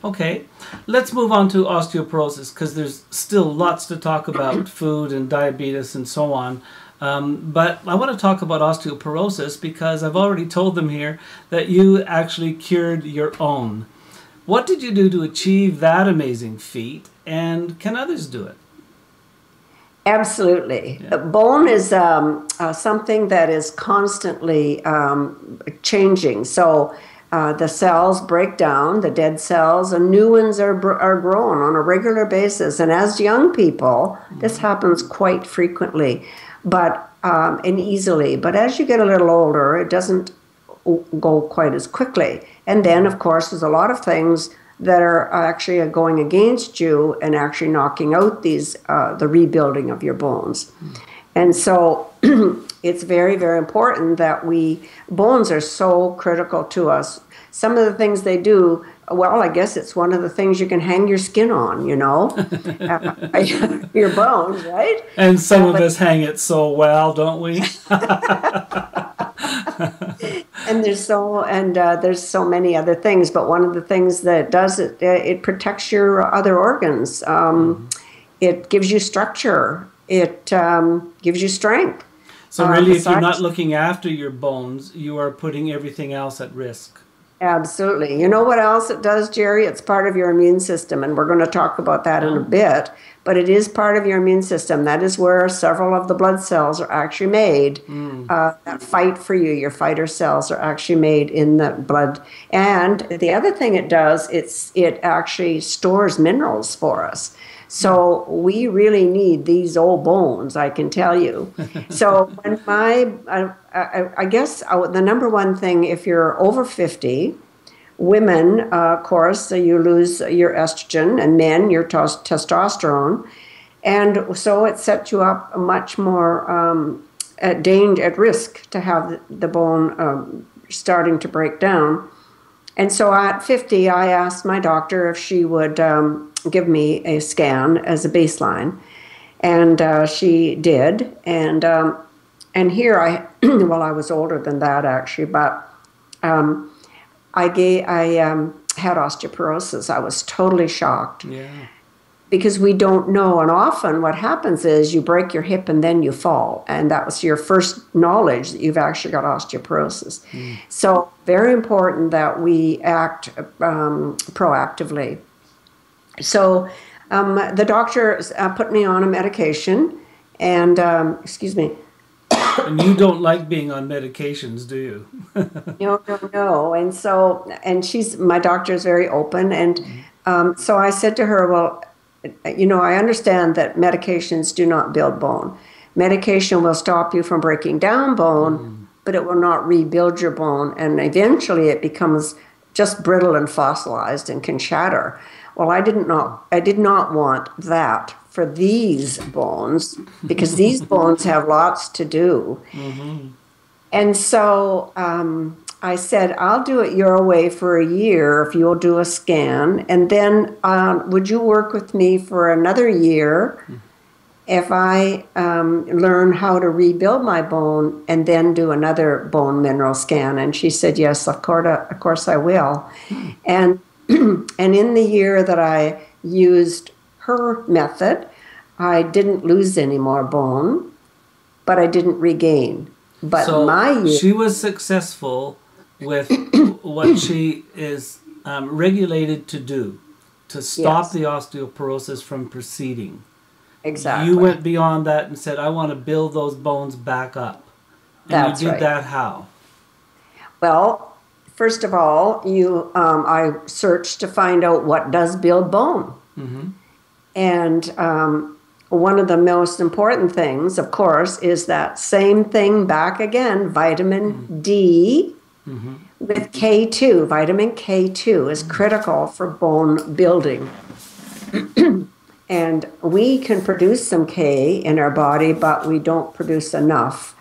Okay, let's move on to osteoporosis because there's still lots to talk about food and diabetes and so on. But I want to talk about osteoporosis because I've already told them here that you actually cured your own. What did you do to achieve that amazing feat, and can others do it? Absolutely. Yeah. Bone is something that is constantly changing. So the cells break down, the dead cells, and new ones are grown on a regular basis. And as young people, this happens quite frequently, but and easily. But as you get a little older, it doesn't go quite as quickly. And then, of course, there's a lot of things that are actually going against you and actually knocking out these the rebuilding of your bones. And so it's very, very important that bones are so critical to us. Some of the things they do, well, I guess it's one of the things you can hang your skin on, you know, your bones, right? And some of us hang it so well, don't we? And there's so many other things, but one of the things that it does, it protects your other organs. It gives you structure. It gives you strength. So really, if you're not looking after your bones, you are putting everything else at risk. Absolutely. You know what else it does, Jerry? It's part of your immune system, and we're going to talk about that in a bit. But it is part of your immune system. That is where several of the blood cells are actually made that fight for you. Your fighter cells are actually made in the blood. And the other thing it does, it actually stores minerals for us. So we really need these old bones, I can tell you. So when I guess the number one thing, if you're over 50, women, of course, you lose your estrogen, and men, your testosterone. And so it sets you up much more at risk to have the bone starting to break down. And so at 50, I asked my doctor if she would give me a scan as a baseline. And she did. And here well, I was older than that, actually, but I had osteoporosis. I was totally shocked. Yeah. Because we don't know. And often what happens is you break your hip and then you fall. And that was your first knowledge that you've actually got osteoporosis. So very important that we act proactively. So the doctor put me on a medication. And, excuse me. And you don't like being on medications, do you? No. And so, my doctor is very open. And so I said to her, well, I understand that medications do not build bone. Medication will stop you from breaking down bone, but it will not rebuild your bone. And eventually it becomes just brittle and fossilized and can shatter. Well, I did not want that for these bones, because these bones have lots to do. And so I said, I'll do it your way for a year if you'll do a scan. And then would you work with me for another year if I learn how to rebuild my bone and then do another bone mineral scan? And she said, yes, of course I will. And in the year that I used her method, I didn't lose any more bone, but I didn't regain. But so she was successful with what she is regulated to do, to stop the osteoporosis from proceeding. Exactly. You went beyond that and said, I want to build those bones back up. And That's you did right. that how? Well, first of all, I searched to find out what does build bone. And one of the most important things, of course, is that same thing back again, vitamin D with K2. Vitamin K2 is critical for bone building. And we can produce some K in our body, but we don't produce enough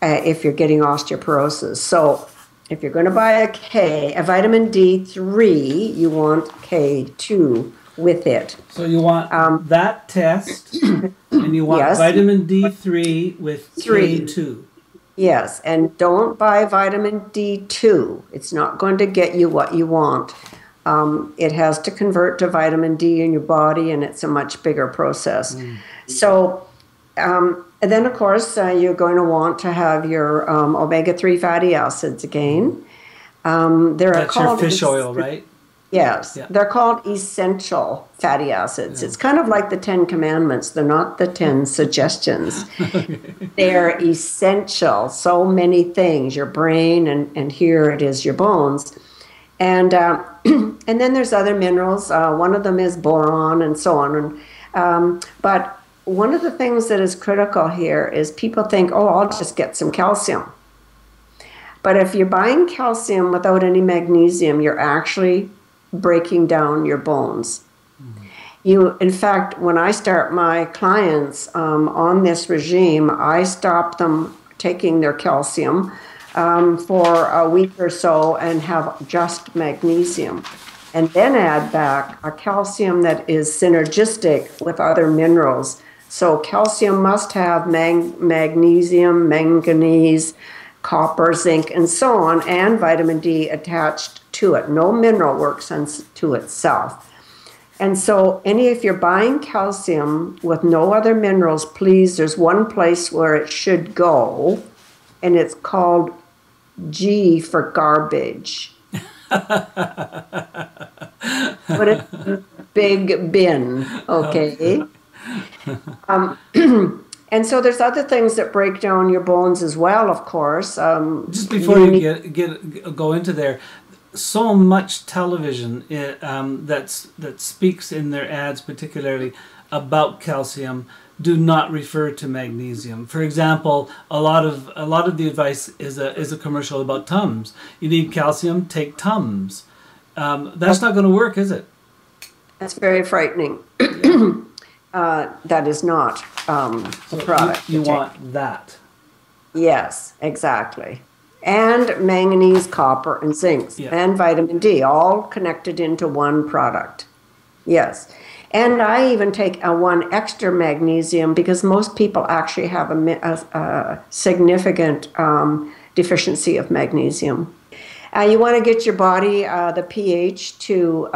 if you're getting osteoporosis. So if you're going to buy a vitamin D3, you want K2 with it. So you want that test, and you want vitamin D3 with K2. Yes, and don't buy vitamin D2. It's not going to get you what you want. It has to convert to vitamin D in your body, and it's a much bigger process. So, and then, of course, you're going to want to have your omega-3 fatty acids again. That's your fish oil, right? Yes, they're called essential fatty acids. It's kind of like the 10 commandments. They're not the 10 suggestions. They're essential. So many things, your brain, and here it is, your bones. And and then there's other minerals. One of them is boron and so on. But one of the things that is critical here is people think, oh, I'll just get some calcium. But if you're buying calcium without any magnesium, you're actually breaking down your bones. In fact, when I start my clients on this regime, I stop them taking their calcium for a week or so and have just magnesium. And then add back a calcium that is synergistic with other minerals. So calcium must have magnesium, manganese, copper, zinc, and so on, and vitamin D attached to it. No mineral works unto itself. And so if you're buying calcium with no other minerals, please, there's one place where it should go, and it's called G for garbage. Put it in a big bin, okay? And so there's other things that break down your bones as well, of course. Just before you go into there, so much television that speaks in their ads particularly about calcium do not refer to magnesium. For example, a lot of the advice is a commercial about Tums. You need calcium, take Tums. That's not going to work, is it? That's very frightening. That is not a product. You want that. Yes, exactly. And manganese, copper, and zinc, and vitamin D, all connected into one product. Yes. And I even take one extra magnesium because most people actually have a significant deficiency of magnesium. You want to get your body, the pH to,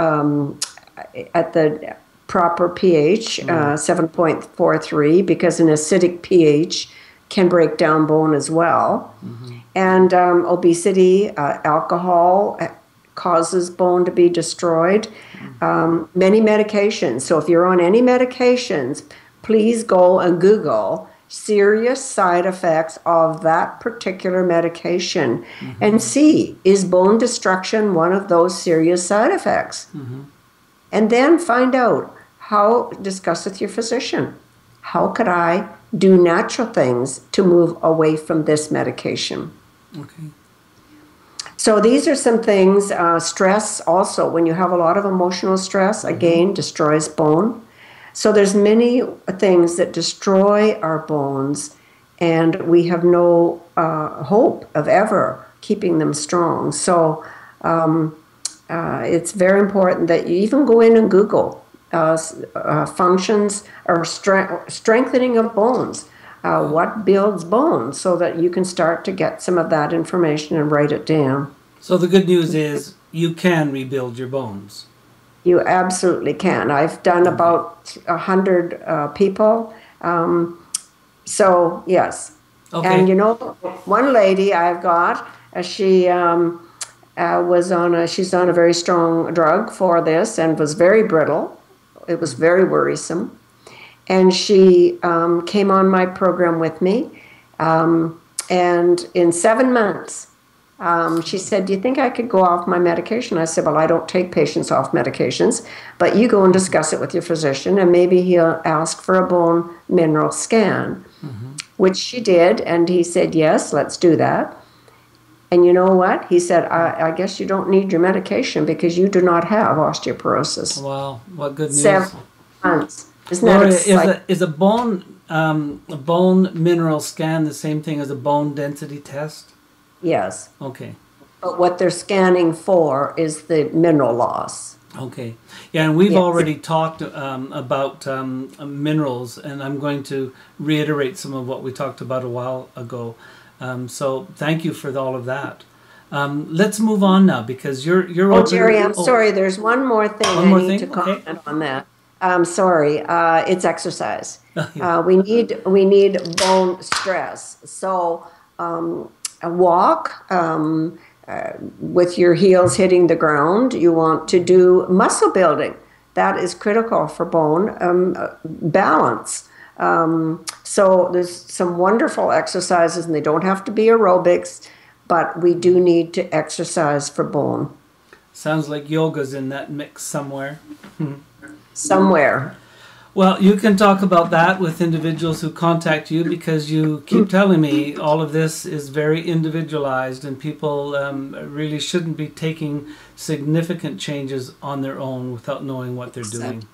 at the proper pH, 7.43, because an acidic pH can break down bone as well. And obesity, alcohol causes bone to be destroyed. Many medications. So if you're on any medications, please go and Google serious side effects of that particular medication and see, is bone destruction one of those serious side effects? And then find out discuss with your physician. How could I do natural things to move away from this medication? Okay. So these are some things. Stress also, when you have a lot of emotional stress, again, destroys bone. So there's many things that destroy our bones, and we have no hope of ever keeping them strong. So it's very important that you even go in and Google functions or strengthening of bones. What builds bones, so that you can start to get some of that information and write it down. So the good news is you can rebuild your bones. You absolutely can. I've done about 100 people. So yes. Okay. And you know, one lady I've got, she she's on a very strong drug for this and was very brittle. It was very worrisome. And she came on my program with me. And in 7 months, she said, do you think I could go off my medication? I said, well, I don't take patients off medications, but you go and discuss it with your physician, and maybe he'll ask for a bone mineral scan, which she did. And he said, yes, let's do that. And you know what? He said, I guess you don't need your medication because you do not have osteoporosis. Wow, what good news. 7 months. Isn't Gloria, that is a bone mineral scan the same thing as a bone density test? Yes. Okay. But what they're scanning for is the mineral loss. Okay. Yeah, and we've already talked about minerals, and I'm going to reiterate some of what we talked about a while ago. So thank you for all of that. Let's move on now because you're. Oh, Jerry, I'm sorry. There's one more thing One more I need thing? to comment on that. I'm sorry. It's exercise. Yeah. We need bone stress. So a walk with your heels hitting the ground. You want to do muscle building. That is critical for bone balance. So there's some wonderful exercises, and they don't have to be aerobics, but we do need to exercise for bone. Sounds like yoga's in that mix somewhere. Somewhere. Well, you can talk about that with individuals who contact you because you keep telling me all of this is very individualized and people really shouldn't be taking significant changes on their own without knowing what they're doing.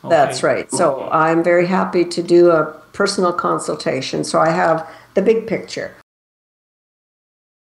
Okay. That's right. So I'm very happy to do a personal consultation. So I have the big picture.